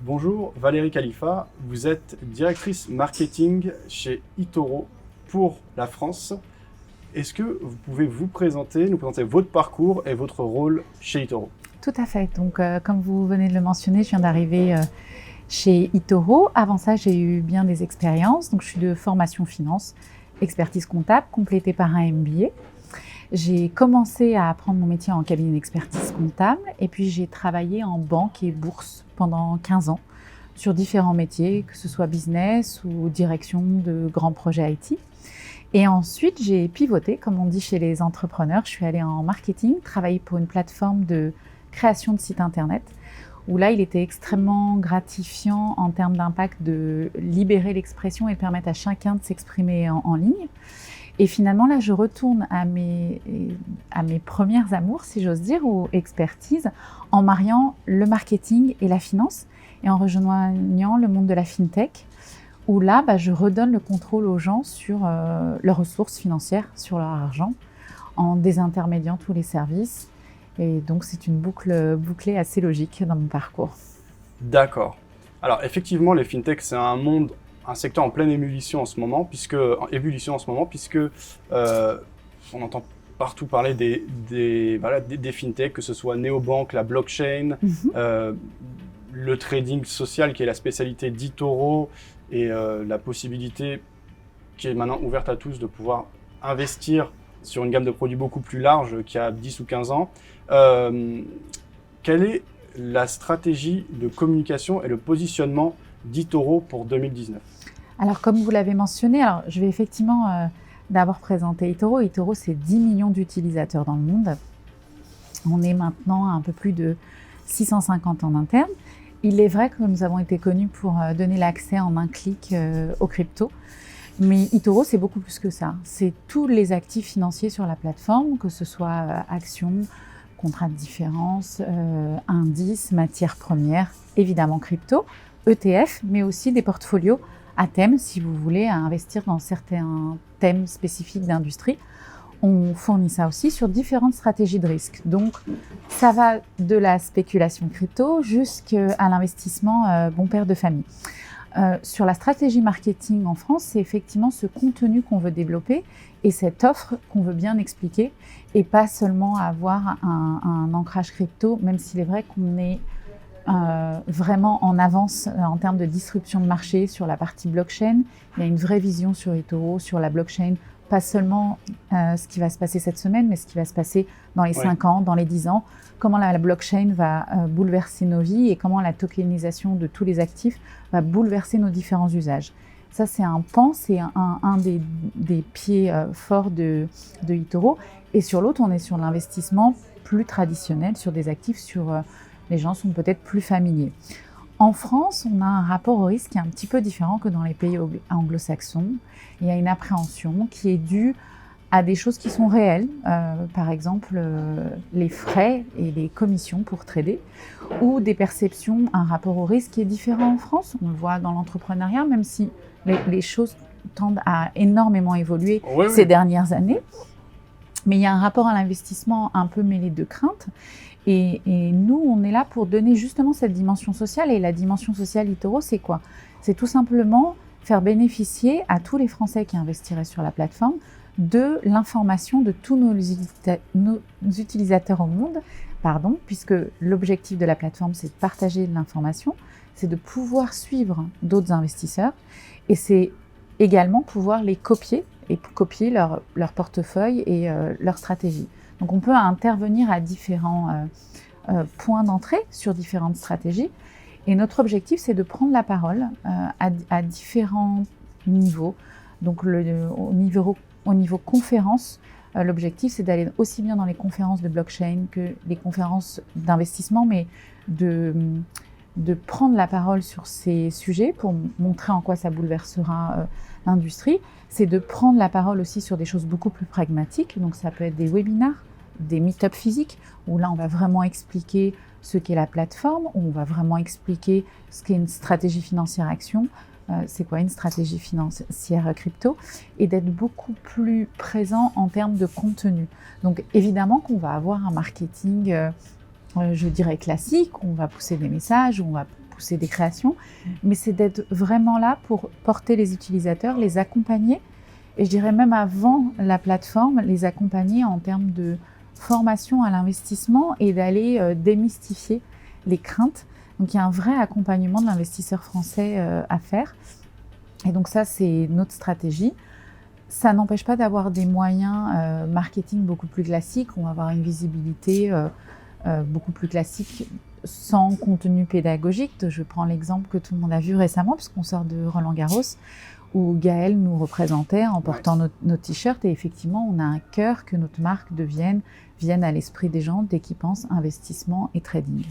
Bonjour, Valérie Khalifa, vous êtes directrice marketing chez eToro pour la France. Est-ce que vous pouvez nous présenter votre parcours et votre rôle chez eToro? Tout à fait. Donc, comme vous venez de le mentionner, je viens d'arriver chez eToro. Avant ça, j'ai eu bien des expériences. Donc, je suis de formation finance, expertise comptable, complétée par un MBA. J'ai commencé à apprendre mon métier en cabinet d'expertise comptable et puis j'ai travaillé en banque et bourse pendant 15 ans sur différents métiers, que ce soit business ou direction de grands projets IT. Et ensuite, j'ai pivoté, comme on dit chez les entrepreneurs. Je suis allée en marketing, travailler pour une plateforme de création de sites internet, où là, il était extrêmement gratifiant en termes d'impact de libérer l'expression et de permettre à chacun de s'exprimer en ligne. Et finalement, là, je retourne à mes premières amours, si j'ose dire, ou expertise, en mariant le marketing et la finance, et en rejoignant le monde de la fintech, où là, je redonne le contrôle aux gens sur leurs ressources financières, sur leur argent, en désintermédiant tous les services. Et donc, c'est une boucle bouclée assez logique dans mon parcours. D'accord. Alors effectivement, les fintechs, c'est un secteur en pleine ébullition en ce moment, puisque on entend partout parler des fintechs, que ce soit néobanques, la blockchain, le trading social qui est la spécialité d'eToro et la possibilité qui est maintenant ouverte à tous de pouvoir investir sur une gamme de produits beaucoup plus large qu'il y a 10 ou 15 ans. Quelle est la stratégie de communication et le positionnement d'eToro pour 2019? Alors, comme vous l'avez mentionné, je vais effectivement d'abord présenter eToro. eToro, c'est 10 millions d'utilisateurs dans le monde. On est maintenant à un peu plus de 650 en interne. Il est vrai que nous avons été connus pour donner l'accès en un clic aux cryptos. Mais eToro, c'est beaucoup plus que ça. C'est tous les actifs financiers sur la plateforme, que ce soit actions, contrats de différence, indices, matières premières, évidemment crypto, ETF, mais aussi des portfolios à thème, si vous voulez, à investir dans certains thèmes spécifiques d'industrie. On fournit ça aussi sur différentes stratégies de risque. Donc, ça va de la spéculation crypto jusqu'à l'investissement bon père de famille. Sur la stratégie marketing en France, c'est effectivement ce contenu qu'on veut développer et cette offre qu'on veut bien expliquer et pas seulement avoir un ancrage crypto, même s'il est vrai qu'on est vraiment en avance en termes de disruption de marché sur la partie blockchain. Il y a une vraie vision sur eToro, sur la blockchain, pas seulement ce qui va se passer cette semaine, mais ce qui va se passer dans les 5 ans, dans les 10 ans, comment la blockchain va bouleverser nos vies et comment la tokenisation de tous les actifs va bouleverser nos différents usages. Ça, c'est un pan, c'est un des pieds forts de eToro. Et sur l'autre, on est sur l'investissement plus traditionnel, sur des actifs sur les gens sont peut-être plus familiers. En France, on a un rapport au risque qui est un petit peu différent que dans les pays anglo-saxons. Il y a une appréhension qui est due à des choses qui sont réelles, par exemple les frais et les commissions pour trader, ou des perceptions, un rapport au risque qui est différent en France. On le voit dans l'entrepreneuriat, même si les choses tendent à énormément évoluer ces dernières années. Mais il y a un rapport à l'investissement un peu mêlé de crainte. Et nous, on est là pour donner justement cette dimension sociale. Et la dimension sociale eToro, c'est quoi? C'est tout simplement faire bénéficier à tous les Français qui investiraient sur la plateforme de l'information de tous nos utilisateurs au monde, puisque l'objectif de la plateforme, c'est de partager de l'information, c'est de pouvoir suivre d'autres investisseurs et c'est également pouvoir les copier et copier leur portefeuille et leur stratégie. Donc on peut intervenir à différents points d'entrée sur différentes stratégies. Et notre objectif, c'est de prendre la parole à différents niveaux. Donc au niveau conférence, l'objectif, c'est d'aller aussi bien dans les conférences de blockchain que les conférences d'investissement, mais de prendre la parole sur ces sujets pour montrer en quoi ça bouleversera l'industrie. C'est de prendre la parole aussi sur des choses beaucoup plus pragmatiques. Donc ça peut être des webinars, des meet-up physiques, où là on va vraiment expliquer ce qu'est la plateforme, où on va vraiment expliquer ce qu'est une stratégie financière action, c'est quoi une stratégie financière crypto, et d'être beaucoup plus présent en termes de contenu. Donc évidemment qu'on va avoir un marketing, je dirais classique, on va pousser des messages, on va pousser des créations, mais c'est d'être vraiment là pour porter les utilisateurs, les accompagner, et je dirais même avant la plateforme, les accompagner en termes de formation à l'investissement et d'aller démystifier les craintes. Donc il y a un vrai accompagnement de l'investisseur français à faire. Et donc ça, c'est notre stratégie. Ça n'empêche pas d'avoir des moyens marketing beaucoup plus classiques. On va avoir une visibilité beaucoup plus classique sans contenu pédagogique. Je prends l'exemple que tout le monde a vu récemment, puisqu'on sort de Roland-Garros, où Gaël nous représentait en portant nos t-shirts. Et effectivement, on a un cœur que notre marque vienne à l'esprit des gens dès qu'ils pensent investissement et trading.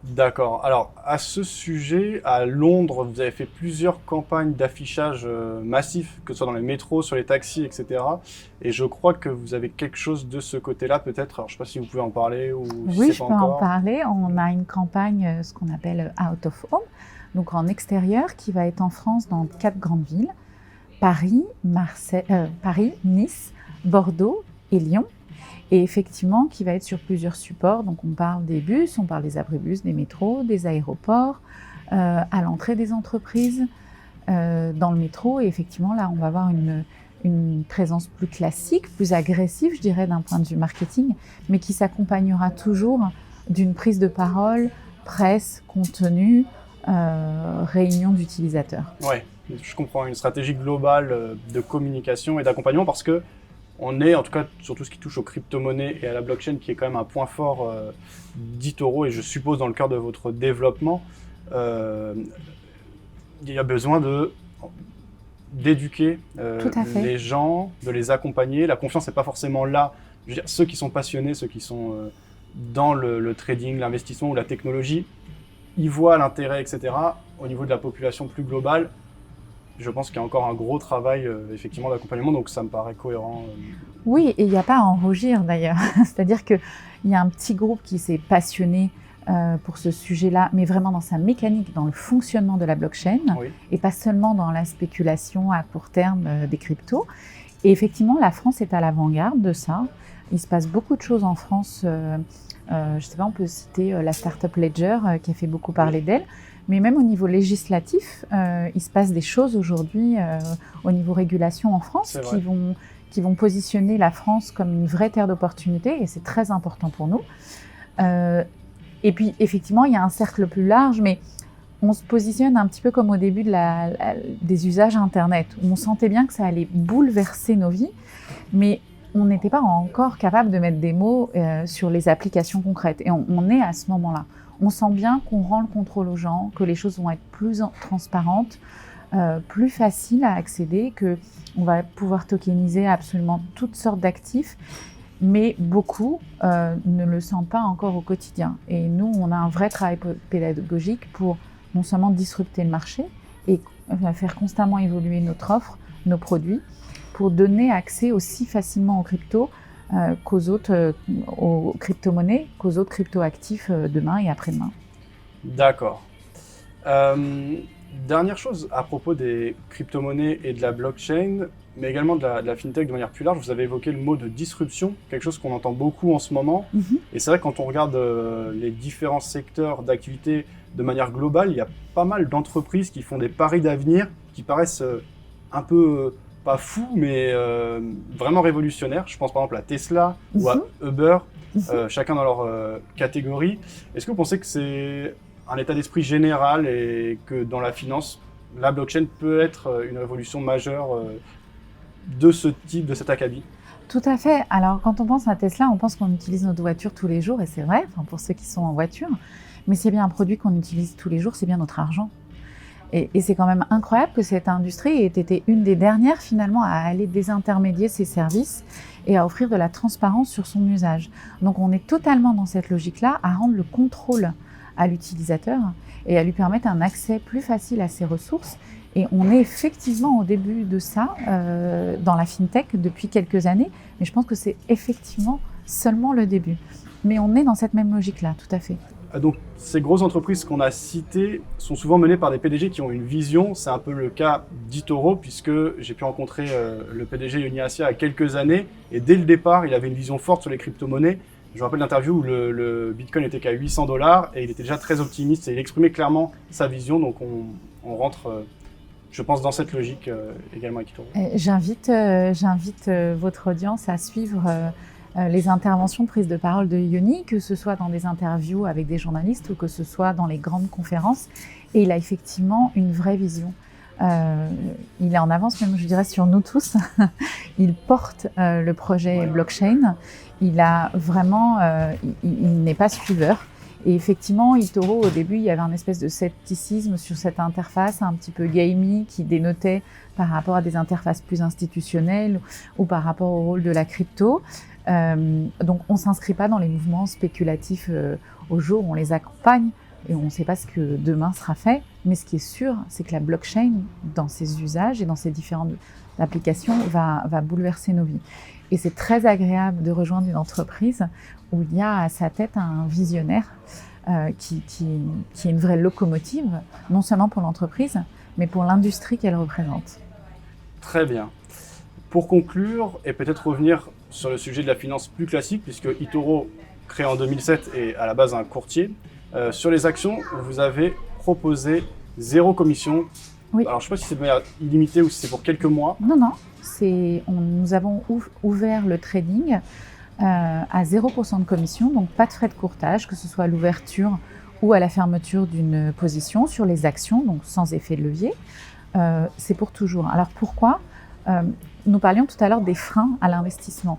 D'accord. Alors, à ce sujet, à Londres, vous avez fait plusieurs campagnes d'affichage massif, que ce soit dans les métros, sur les taxis, etc. Et je crois que vous avez quelque chose de ce côté-là, peut-être. Alors, je ne sais pas si vous pouvez en parler ou si oui, c'est je pas peux encore. en parler. On a une campagne, ce qu'on appelle Out of Home, donc en extérieur, qui va être en France dans 4 grandes villes. Paris, Nice, Bordeaux et Lyon. Et effectivement, qui va être sur plusieurs supports. Donc, on parle des bus, on parle des abribus, des métros, des aéroports, à l'entrée des entreprises, dans le métro. Et effectivement, là, on va avoir une présence plus classique, plus agressive, je dirais, d'un point de vue marketing, mais qui s'accompagnera toujours d'une prise de parole, presse, contenu, réunion d'utilisateurs. Oui, je comprends. Une stratégie globale de communication et d'accompagnement parce que on est, en tout cas, sur tout ce qui touche aux crypto-monnaies et à la blockchain, qui est quand même un point fort d'eToro, et je suppose dans le cœur de votre développement, il y a besoin d'éduquer les gens, de les accompagner. La confiance n'est pas forcément là. Je veux dire, ceux qui sont passionnés, ceux qui sont dans le trading, l'investissement ou la technologie, ils voient l'intérêt, etc. Au niveau de la population plus globale, je pense qu'il y a encore un gros travail effectivement d'accompagnement, donc ça me paraît cohérent. Oui, et il n'y a pas à en rougir d'ailleurs. C'est-à-dire qu'il y a un petit groupe qui s'est passionné pour ce sujet-là, mais vraiment dans sa mécanique, dans le fonctionnement de la blockchain, et pas seulement dans la spéculation à court terme des cryptos. Et effectivement, la France est à l'avant-garde de ça. Il se passe beaucoup de choses en France. Je ne sais pas, on peut citer la Startup Ledger qui a fait beaucoup parler d'elle. Mais même au niveau législatif, il se passe des choses aujourd'hui au niveau régulation en France qui vont positionner la France comme une vraie terre d'opportunité, et c'est très important pour nous. Et puis effectivement, il y a un cercle plus large, mais on se positionne un petit peu comme au début des usages Internet, où on sentait bien que ça allait bouleverser nos vies, mais on n'était pas encore capable de mettre des mots sur les applications concrètes. Et on est à ce moment-là. On sent bien qu'on rend le contrôle aux gens, que les choses vont être plus transparentes, plus faciles à accéder, qu'on va pouvoir tokeniser absolument toutes sortes d'actifs, mais beaucoup ne le sentent pas encore au quotidien. Et nous, on a un vrai travail pédagogique pour non seulement disrupter le marché et faire constamment évoluer notre offre, nos produits, pour donner accès aussi facilement aux cryptos, aux crypto-monnaies, qu'aux autres crypto-actifs demain et après-demain. D'accord. Dernière chose à propos des crypto-monnaies et de la blockchain, mais également de la fintech de manière plus large, vous avez évoqué le mot de disruption, quelque chose qu'on entend beaucoup en ce moment. Et c'est vrai que quand on regarde les différents secteurs d'activité de manière globale, il y a pas mal d'entreprises qui font des paris d'avenir qui paraissent un peu... pas fou, mais vraiment révolutionnaire. Je pense par exemple à Tesla ou à Uber, chacun dans leur catégorie. Est-ce que vous pensez que c'est un état d'esprit général et que dans la finance, la blockchain peut être une révolution majeure de ce type, de cet acabit? Tout à fait. Alors, quand on pense à Tesla, on pense qu'on utilise notre voiture tous les jours, et c'est vrai, pour ceux qui sont en voiture. Mais c'est bien un produit qu'on utilise tous les jours, c'est bien notre argent. Et c'est quand même incroyable que cette industrie ait été une des dernières finalement à aller désintermédier ses services et à offrir de la transparence sur son usage. Donc on est totalement dans cette logique-là, à rendre le contrôle à l'utilisateur et à lui permettre un accès plus facile à ses ressources. Et on est effectivement au début de ça dans la fintech depuis quelques années, mais je pense que c'est effectivement seulement le début. Mais on est dans cette même logique-là, tout à fait. Donc, ces grosses entreprises qu'on a citées sont souvent menées par des PDG qui ont une vision. C'est un peu le cas d'eToro, puisque j'ai pu rencontrer le PDG Yoni Assia il y a quelques années. Et dès le départ, il avait une vision forte sur les crypto-monnaies. Je me rappelle l'interview où le Bitcoin était qu'à 800 dollars et il était déjà très optimiste et il exprimait clairement sa vision. Donc on rentre, je pense, dans cette logique également avec eToro. J'invite votre audience à suivre les interventions prises de parole de Yoni, que ce soit dans des interviews avec des journalistes ou que ce soit dans les grandes conférences. Et il a effectivement une vraie vision. Il est en avance, même je dirais, sur nous tous. Il porte le projet blockchain. Il a vraiment, il n'est pas suiveur. Et effectivement, eToro, au début, il y avait un espèce de scepticisme sur cette interface un petit peu gamey qui dénotait par rapport à des interfaces plus institutionnelles ou par rapport au rôle de la crypto. Donc, on ne s'inscrit pas dans les mouvements spéculatifs au jour, on les accompagne et on ne sait pas ce que demain sera fait. Mais ce qui est sûr, c'est que la blockchain, dans ses usages et dans ses différentes applications, va bouleverser nos vies. Et c'est très agréable de rejoindre une entreprise où il y a à sa tête un visionnaire qui est une vraie locomotive, non seulement pour l'entreprise, mais pour l'industrie qu'elle représente. Très bien. Pour conclure, et peut-être revenir sur le sujet de la finance plus classique, puisque eToro, créé en 2007, est à la base un courtier. Sur les actions, vous avez proposé 0 commission. Oui. Alors, je ne sais pas si c'est de manière illimitée ou si c'est pour quelques mois. Non. Nous avons ouvert le trading à 0% de commission, donc pas de frais de courtage, que ce soit à l'ouverture ou à la fermeture d'une position sur les actions, donc sans effet de levier. C'est pour toujours. Alors pourquoi ? Nous parlions tout à l'heure des freins à l'investissement.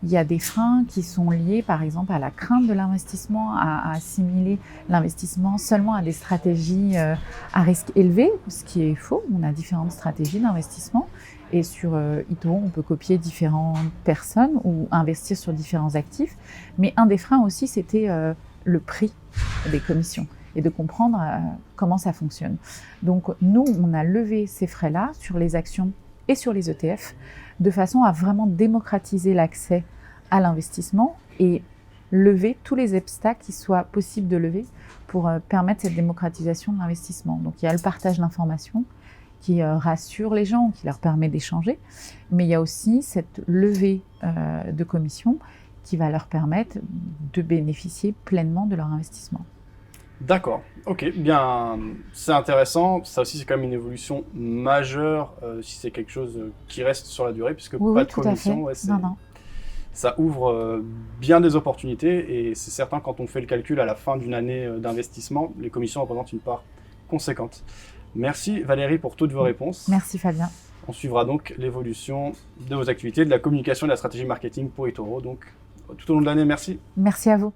Il y a des freins qui sont liés par exemple à la crainte de l'investissement, à assimiler l'investissement seulement à des stratégies à risque élevé, ce qui est faux. On a différentes stratégies d'investissement et sur eToro, on peut copier différentes personnes ou investir sur différents actifs. Mais un des freins aussi, c'était le prix des commissions et de comprendre comment ça fonctionne. Donc nous, on a levé ces frais-là sur les actions et sur les ETF, de façon à vraiment démocratiser l'accès à l'investissement et lever tous les obstacles qui soient possibles de lever pour permettre cette démocratisation de l'investissement. Donc il y a le partage d'informations qui rassure les gens, qui leur permet d'échanger, mais il y a aussi cette levée de commissions qui va leur permettre de bénéficier pleinement de leur investissement. D'accord, ok, bien, c'est intéressant. Ça aussi, c'est quand même une évolution majeure si c'est quelque chose qui reste sur la durée, puisque Oui, pas oui, de tout commission, à fait. Non. ça ouvre bien des opportunités. Et c'est certain, quand on fait le calcul à la fin d'une année d'investissement, les commissions représentent une part conséquente. Merci Valérie pour toutes vos réponses. Merci Fabien. On suivra donc l'évolution de vos activités, de la communication et de la stratégie marketing pour eToro, donc tout au long de l'année. Merci. Merci à vous.